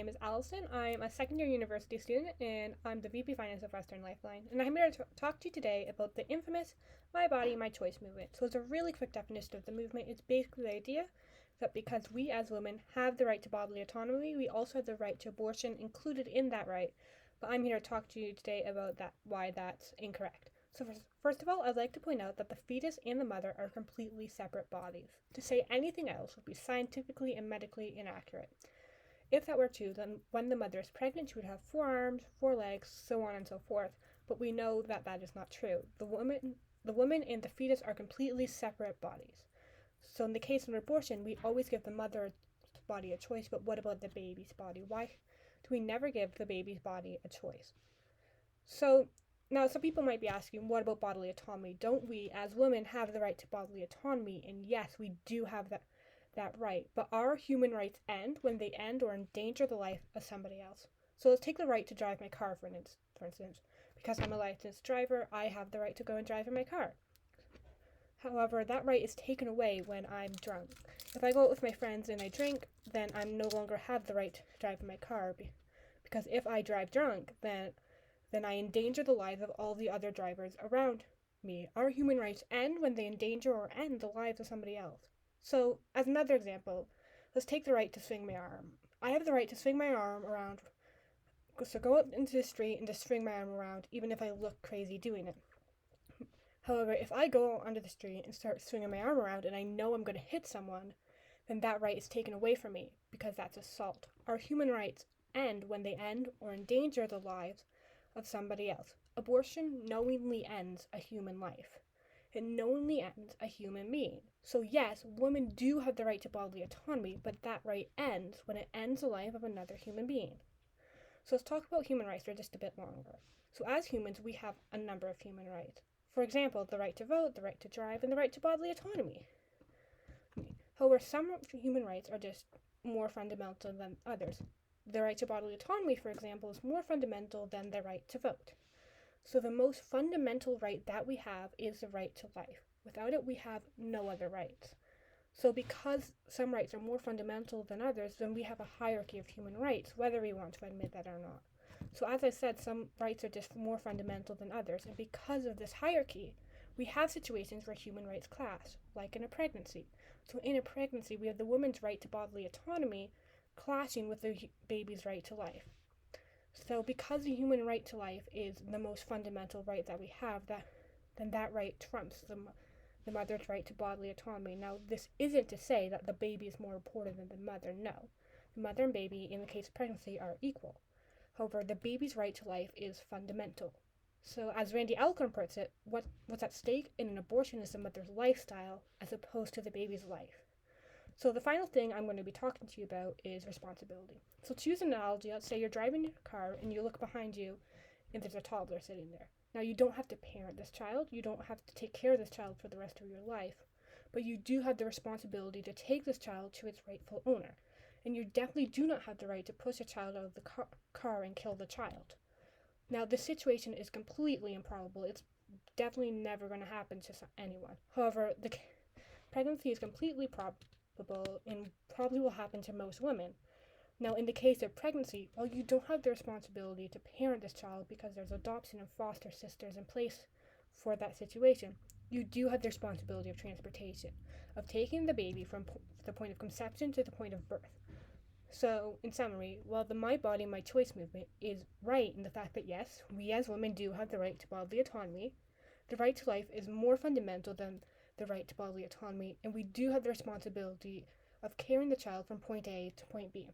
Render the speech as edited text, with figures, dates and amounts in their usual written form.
name is Allison. I'm a second-year university student, and I'm the VP Finance of Western Lifeline. And I'm here to talk to you today about the infamous My Body, My Choice movement. So, as a really quick definition of the movement, it's basically the idea that because we as women have the right to bodily autonomy, we also have the right to abortion included in that right. But I'm here to talk to you today about why that's incorrect. So first of all, I'd like to point out that the fetus and the mother are completely separate bodies. To say anything else would be scientifically and medically inaccurate. If that were true, then when the mother is pregnant, she would have 4 arms, 4 legs, so on and so forth. But we know that that is not true. The woman and the fetus are completely separate bodies. So in the case of an abortion, we always give the mother's body a choice, but what about the baby's body? Why do we never give the baby's body a choice? So now some people might be asking, what about bodily autonomy? Don't we as women have the right to bodily autonomy? And yes, we do have that right, but our human rights end when they end or endanger the life of somebody else. So let's take the right to drive my car, for instance. Because I'm a licensed driver, I have the right to go and drive in my car. However, that right is taken away when I'm drunk. If I go out with my friends and I drink, then I no longer have the right to drive in my car. Because if I drive drunk, then I endanger the lives of all the other drivers around me. Our human rights end when they endanger or end the lives of somebody else. So, as another example, let's take the right to swing my arm. I have the right to swing my arm around, so go out into the street and just swing my arm around, even if I look crazy doing it. However, if I go onto the street and start swinging my arm around and I know I'm going to hit someone, then that right is taken away from me, because that's assault. Our human rights end when they end or endanger the lives of somebody else. Abortion knowingly ends a human life. It knowingly ends a human being. So yes, women do have the right to bodily autonomy, but that right ends when it ends the life of another human being. So let's talk about human rights for just a bit longer. So as humans, we have a number of human rights. For example, the right to vote, the right to drive, and the right to bodily autonomy. However, some human rights are just more fundamental than others. The right to bodily autonomy, for example, is more fundamental than the right to vote. So the most fundamental right that we have is the right to life. Without it, we have no other rights. So because some rights are more fundamental than others, then we have a hierarchy of human rights, whether we want to admit that or not. So as I said, some rights are just more fundamental than others, and because of this hierarchy, we have situations where human rights clash, like in a pregnancy. So in a pregnancy, we have the woman's right to bodily autonomy clashing with the baby's right to life. So because the human right to life is the most fundamental right that we have, then that right trumps the mother's right to bodily autonomy. Now, this isn't to say that the baby is more important than the mother. No. The mother and baby, in the case of pregnancy, are equal. However, the baby's right to life is fundamental. So as Randy Alcorn puts it, what's at stake in an abortion is the mother's lifestyle as opposed to the baby's life. So the final thing I'm going to be talking to you about is responsibility. So to use an analogy, let's say you're driving your car and you look behind you and there's a toddler sitting there. Now, you don't have to parent this child, you don't have to take care of this child for the rest of your life, but you do have the responsibility to take this child to its rightful owner. And you definitely do not have the right to push a child out of the car and kill the child. Now, this situation is completely improbable. It's definitely never going to happen to anyone. However, the pregnancy is completely probable and probably will happen to most women. Now, in the case of pregnancy, while you don't have the responsibility to parent this child because there's adoption and foster sisters in place for that situation, you do have the responsibility of transportation, of taking the baby from the point of conception to the point of birth. So, in summary, while the My Body, My Choice movement is right in the fact that yes, we as women do have the right to bodily autonomy, the right to life is more fundamental than the right to bodily autonomy, and we do have the responsibility of carrying the child from point A to point B.